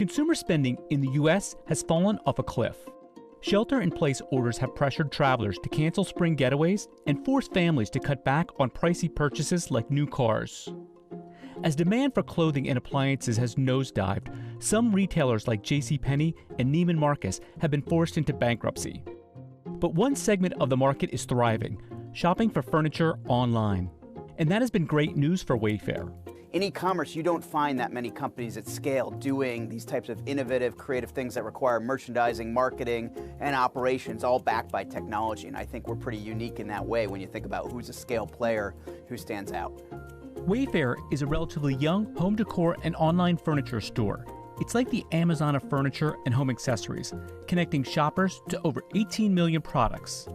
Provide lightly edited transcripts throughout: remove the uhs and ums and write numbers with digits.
Consumer spending in the U.S. has fallen off a cliff. Shelter-in-place orders have pressured travelers to cancel spring getaways and forced families to cut back on pricey purchases like new cars. As demand for clothing and appliances has nosedived, some retailers like JCPenney and Neiman Marcus have been forced into bankruptcy. But one segment of the market is thriving, shopping for furniture online. And that has been great news for Wayfair. In e-commerce, you don't find that many companies at scale doing these types of innovative, creative things that require merchandising, marketing, and operations, all backed by technology. And I think we're pretty unique in that way when you think about who's a scale player, who stands out. Wayfair is a relatively young home decor and online furniture store. It's like the Amazon of furniture and home accessories, connecting shoppers to over 18 million products.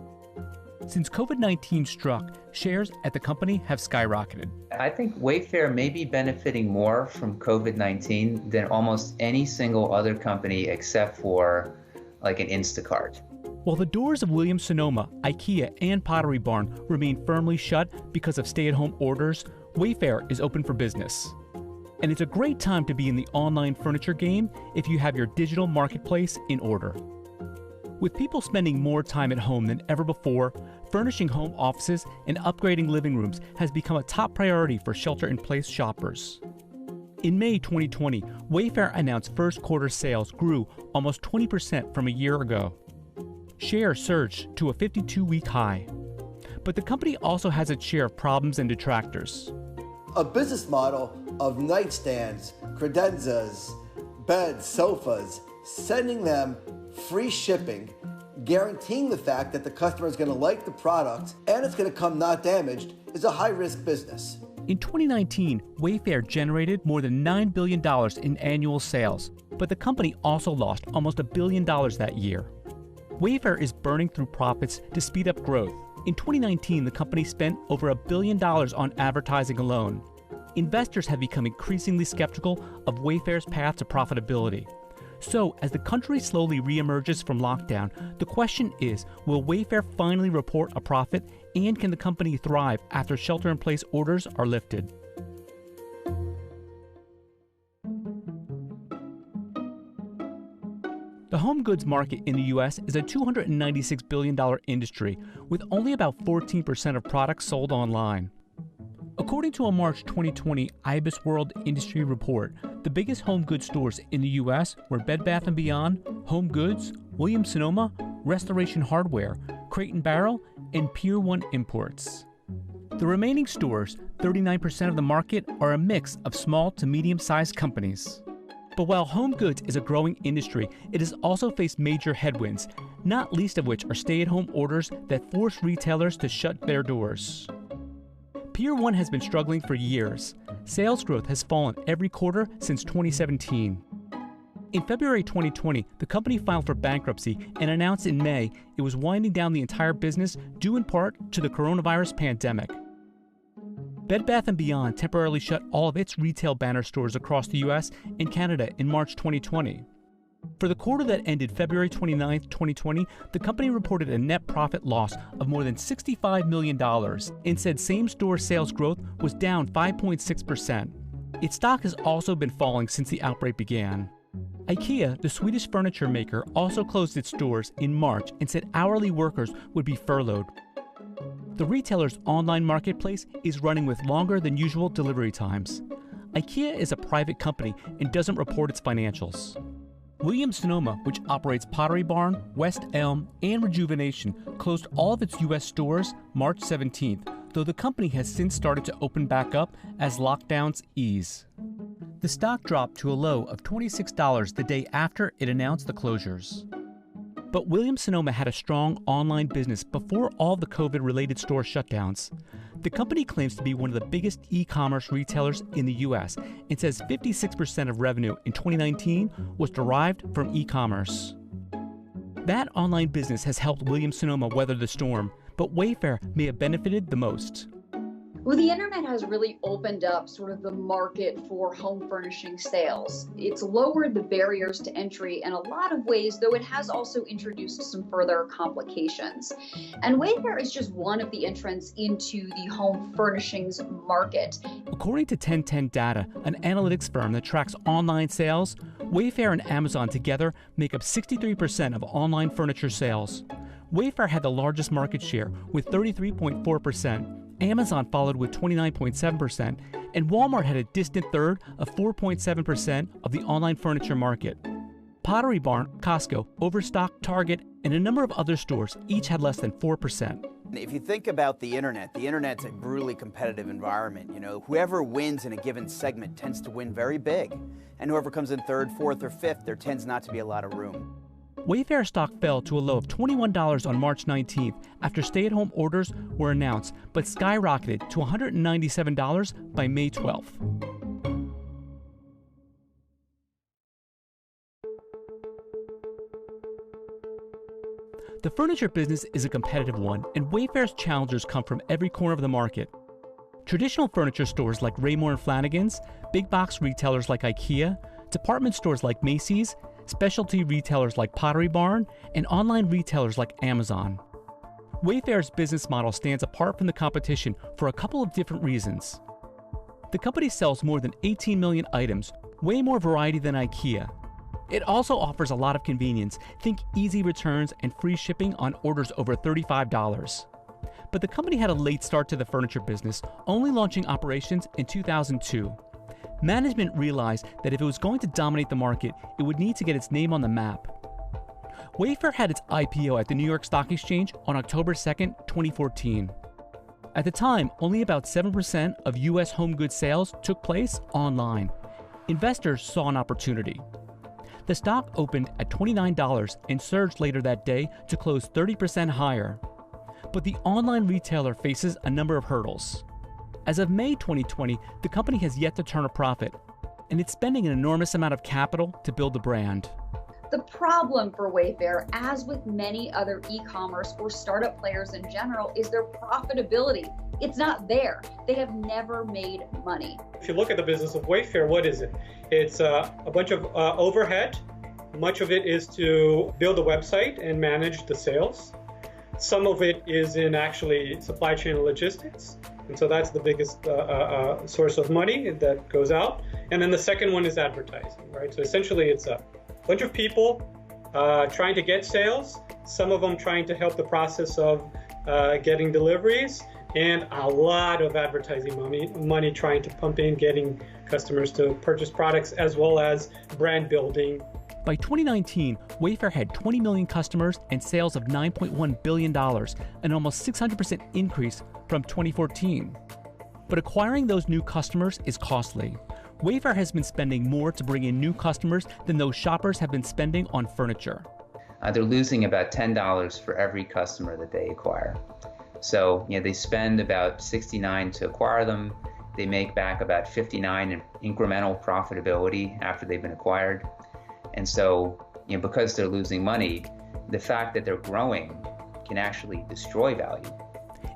Since COVID-19 struck, shares at the company have skyrocketed. I think Wayfair may be benefiting more from COVID-19 than almost any single other company except for like an Instacart. While the doors of Williams-Sonoma, IKEA, and Pottery Barn remain firmly shut because of stay-at-home orders, Wayfair is open for business. And it's a great time to be in the online furniture game if you have your digital marketplace in order. With people spending more time at home than ever before, furnishing home offices and upgrading living rooms has become a top priority for shelter-in-place shoppers. In May 2020, Wayfair announced first quarter sales grew almost 20% from a year ago. Shares surged to a 52-week high. But the company also has its share of problems and detractors. A business model of nightstands, credenzas, beds, sofas, sending them free shipping, guaranteeing the fact that the customer is going to like the product and it's going to come not damaged, is a high-risk business. In 2019, Wayfair generated more than $9 billion in annual sales, but the company also lost almost $1 billion that year. Wayfair is burning through profits to speed up growth. In 2019, the company spent over $1 billion on advertising alone. Investors have become increasingly skeptical of Wayfair's path to profitability. So, as the country slowly reemerges from lockdown, the question is, will Wayfair finally report a profit, and can the company thrive after shelter-in-place orders are lifted? The home goods market in the U.S. is a $296 billion industry, with only about 14% of products sold online. According to a March 2020 IBIS World Industry Report, the biggest home goods stores in the U.S. were Bed Bath & Beyond, Home Goods, Williams-Sonoma, Restoration Hardware, Crate & Barrel, and Pier 1 Imports. The remaining stores, 39% of the market, are a mix of small to medium-sized companies. But while home goods is a growing industry, it has also faced major headwinds, not least of which are stay-at-home orders that force retailers to shut their doors. Pier 1 has been struggling for years. Sales growth has fallen every quarter since 2017. In February 2020, the company filed for bankruptcy and announced in May it was winding down the entire business due in part to the coronavirus pandemic. Bed Bath & Beyond temporarily shut all of its retail banner stores across the U.S. and Canada in March 2020. For the quarter that ended February 29, 2020, the company reported a net profit loss of more than $65 million and said same-store sales growth was down 5.6%. Its stock has also been falling since the outbreak began. IKEA, the Swedish furniture maker, also closed its stores in March and said hourly workers would be furloughed. The retailer's online marketplace is running with longer than usual delivery times. IKEA is a private company and doesn't report its financials. Williams-Sonoma, which operates Pottery Barn, West Elm, and Rejuvenation, closed all of its U.S. stores March 17th, though the company has since started to open back up as lockdowns ease. The stock dropped to a low of $26 the day after it announced the closures. But Williams-Sonoma had a strong online business before all the COVID-related store shutdowns. The company claims to be one of the biggest e-commerce retailers in the U.S. and says 56% of revenue in 2019 was derived from e-commerce. That online business has helped Williams-Sonoma weather the storm, but Wayfair may have benefited the most. Well, the internet has really opened up sort of the market for home furnishing sales. It's lowered the barriers to entry in a lot of ways, though it has also introduced some further complications. And Wayfair is just one of the entrants into the home furnishings market. According to 1010 Data, an analytics firm that tracks online sales, Wayfair and Amazon together make up 63% of online furniture sales. Wayfair had the largest market share with 33.4%. Amazon followed with 29.7%, and Walmart had a distant third of 4.7% of the online furniture market. Pottery Barn, Costco, Overstock, Target, and a number of other stores each had less than 4%. If you think about the internet's a brutally competitive environment. You know, whoever wins in a given segment tends to win very big. And whoever comes in third, fourth, or fifth, there tends not to be a lot of room. Wayfair stock fell to a low of $21 on March 19th after stay-at-home orders were announced, but skyrocketed to $197 by May 12th. The furniture business is a competitive one, and Wayfair's challengers come from every corner of the market. Traditional furniture stores like Raymore and Flanigan's, big box retailers like IKEA, department stores like Macy's, specialty retailers like Pottery Barn, and online retailers like Amazon. Wayfair's business model stands apart from the competition for a couple of different reasons. The company sells more than 18 million items, way more variety than IKEA. It also offers a lot of convenience. Think easy returns and free shipping on orders over $35. But the company had a late start to the furniture business, only launching operations in 2002. Management realized that if it was going to dominate the market, it would need to get its name on the map. Wayfair had its IPO at the New York Stock Exchange on October 2, 2014. At the time, only about 7% of U.S. home goods sales took place online. Investors saw an opportunity. The stock opened at $29 and surged later that day to close 30% higher. But the online retailer faces a number of hurdles. As of May 2020, the company has yet to turn a profit, and it's spending an enormous amount of capital to build the brand. The problem for Wayfair, as with many other e-commerce or startup players in general, is their profitability. It's not there. They have never made money. If you look at the business of Wayfair, what is it? It's a bunch of overhead. Much of it is to build a website and manage the sales. Some of it is in actually supply chain and logistics. And so that's the biggest source of money that goes out. And then the second one is advertising, right? So essentially it's a bunch of people trying to get sales, some of them trying to help the process of getting deliveries, and a lot of advertising money trying to pump in, getting customers to purchase products, as well as brand building. By 2019, Wayfair had 20 million customers and sales of $9.1 billion, an almost 600% increase from 2014. But acquiring those new customers is costly. Wayfair has been spending more to bring in new customers than those shoppers have been spending on furniture. They're losing about $10 for every customer that they acquire. So, they spend about $69 to acquire them. They make back about $59 in incremental profitability after they've been acquired. And so, because they're losing money, the fact that they're growing can actually destroy value.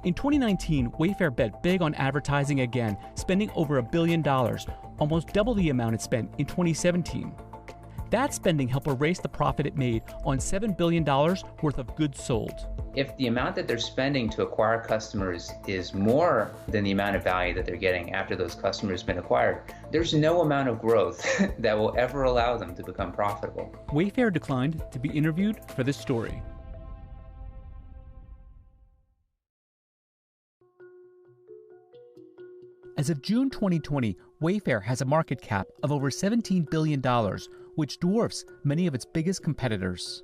In 2019, Wayfair bet big on advertising again, spending over $1 billion, almost double the amount it spent in 2017. That spending helped erase the profit it made on $7 billion worth of goods sold. If the amount that they're spending to acquire customers is more than the amount of value that they're getting after those customers have been acquired, there's no amount of growth that will ever allow them to become profitable. Wayfair declined to be interviewed for this story. As of June 2020, Wayfair has a market cap of over $17 billion, which dwarfs many of its biggest competitors.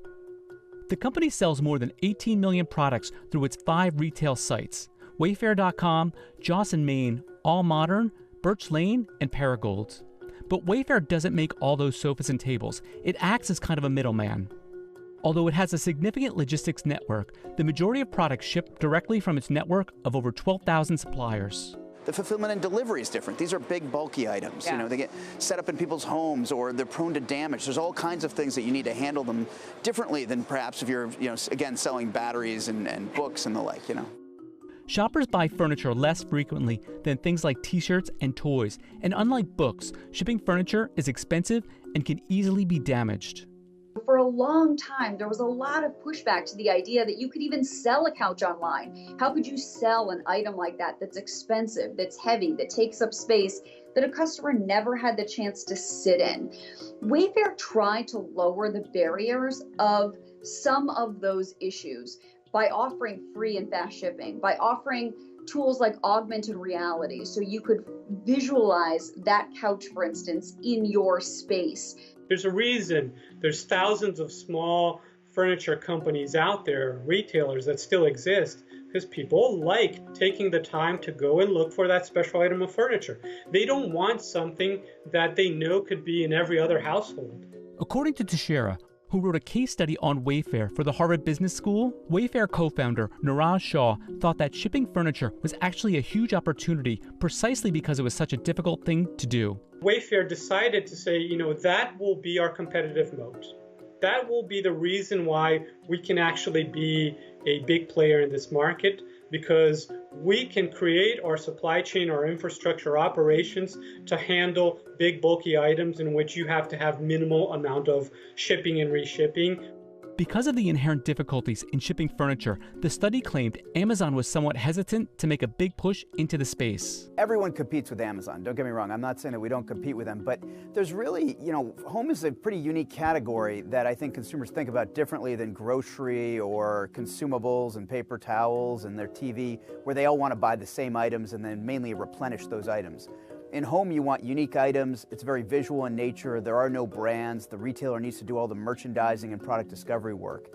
The company sells more than 18 million products through its 5 retail sites: Wayfair.com, Joss & Main, All Modern, Birch Lane, and Paragold. But Wayfair doesn't make all those sofas and tables. It acts as kind of a middleman. Although it has a significant logistics network, the majority of products ship directly from its network of over 12,000 suppliers. The fulfillment and delivery is different. These are big, bulky items. Yeah. They get set up in people's homes, or they're prone to damage. There's all kinds of things that you need to handle them differently than perhaps if you're, again, selling batteries and books and the like, Shoppers buy furniture less frequently than things like t-shirts and toys, and unlike books, shipping furniture is expensive and can easily be damaged. For a long time, there was a lot of pushback to the idea that you could even sell a couch online. How could you sell an item like that that's expensive, that's heavy, that takes up space? that a customer never had the chance to sit in. Wayfair tried to lower the barriers of some of those issues by offering free and fast shipping, by offering tools like augmented reality, so you could visualize that couch, for instance, in your space. There's a reason there's thousands of small furniture companies out there, retailers that still exist, because people like taking the time to go and look for that special item of furniture. They don't want something that they know could be in every other household. According to Teixeira, who wrote a case study on Wayfair for the Harvard Business School, Wayfair co-founder Niraj Shah thought that shipping furniture was actually a huge opportunity precisely because it was such a difficult thing to do. Wayfair decided to say, that will be our competitive moat. That will be the reason why we can actually be a big player in this market, because we can create our supply chain, our infrastructure operations to handle big bulky items in which you have to have minimal amount of shipping and reshipping. Because of the inherent difficulties in shipping furniture, the study claimed Amazon was somewhat hesitant to make a big push into the space. Everyone competes with Amazon, don't get me wrong. I'm not saying that we don't compete with them, but there's really, home is a pretty unique category that I think consumers think about differently than grocery or consumables and paper towels and their TV, where they all want to buy the same items and then mainly replenish those items. In home, you want unique items. It's very visual in nature. There are no brands. The retailer needs to do all the merchandising and product discovery work.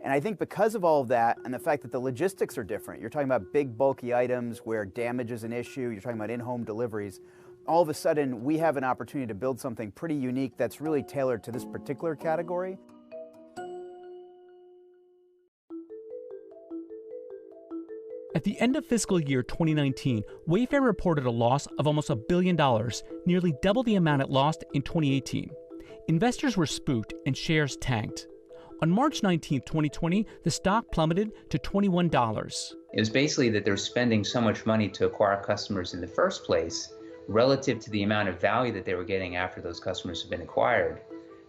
And I think because of all of that and the fact that the logistics are different, you're talking about big, bulky items where damage is an issue, you're talking about in-home deliveries, all of a sudden we have an opportunity to build something pretty unique that's really tailored to this particular category. At the end of fiscal year 2019, Wayfair reported a loss of almost $1 billion, nearly double the amount it lost in 2018. Investors were spooked and shares tanked. On March 19, 2020, the stock plummeted to $21. It was basically that they're spending so much money to acquire customers in the first place, relative to the amount of value that they were getting after those customers have been acquired,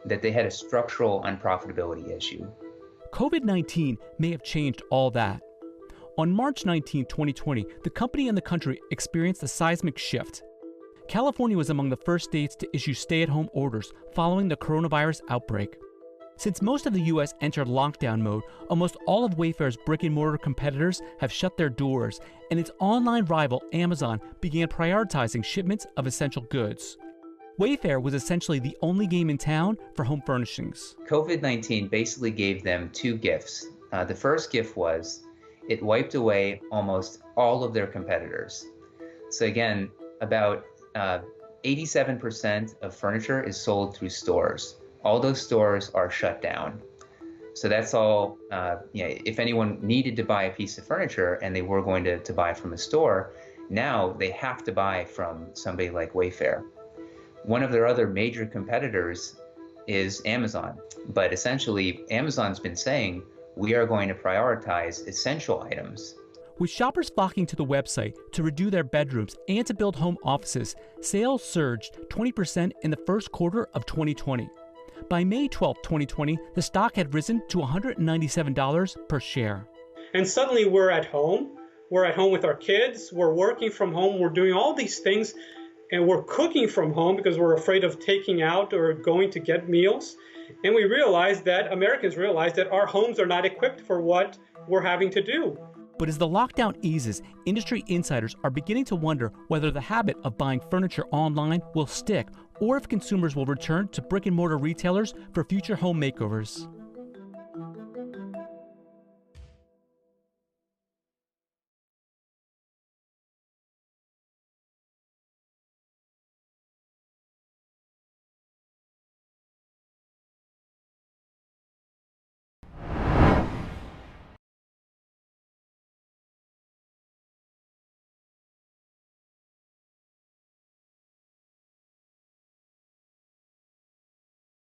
that they had a structural unprofitability issue. COVID-19 may have changed all that. On March 19, 2020, the company and the country experienced a seismic shift. California was among the first states to issue stay-at-home orders following the coronavirus outbreak. Since most of the U.S. entered lockdown mode, almost all of Wayfair's brick-and-mortar competitors have shut their doors, and its online rival, Amazon, began prioritizing shipments of essential goods. Wayfair was essentially the only game in town for home furnishings. COVID-19 basically gave them two gifts. The first gift was it wiped away almost all of their competitors. So again, about 87% of furniture is sold through stores. All those stores are shut down. So that's all, if anyone needed to buy a piece of furniture and they were going to buy from a store, now they have to buy from somebody like Wayfair. One of their other major competitors is Amazon, but essentially Amazon's been saying, we are going to prioritize essential items. With shoppers flocking to the website to redo their bedrooms and to build home offices, sales surged 20% in the first quarter of 2020. By May 12, 2020, the stock had risen to $197 per share. And suddenly we're at home. We're at home with our kids. We're working from home. We're doing all these things. And we're cooking from home because we're afraid of taking out or going to get meals. And we realized that Americans realized that our homes are not equipped for what we're having to do. But as the lockdown eases, industry insiders are beginning to wonder whether the habit of buying furniture online will stick or if consumers will return to brick-and-mortar retailers for future home makeovers.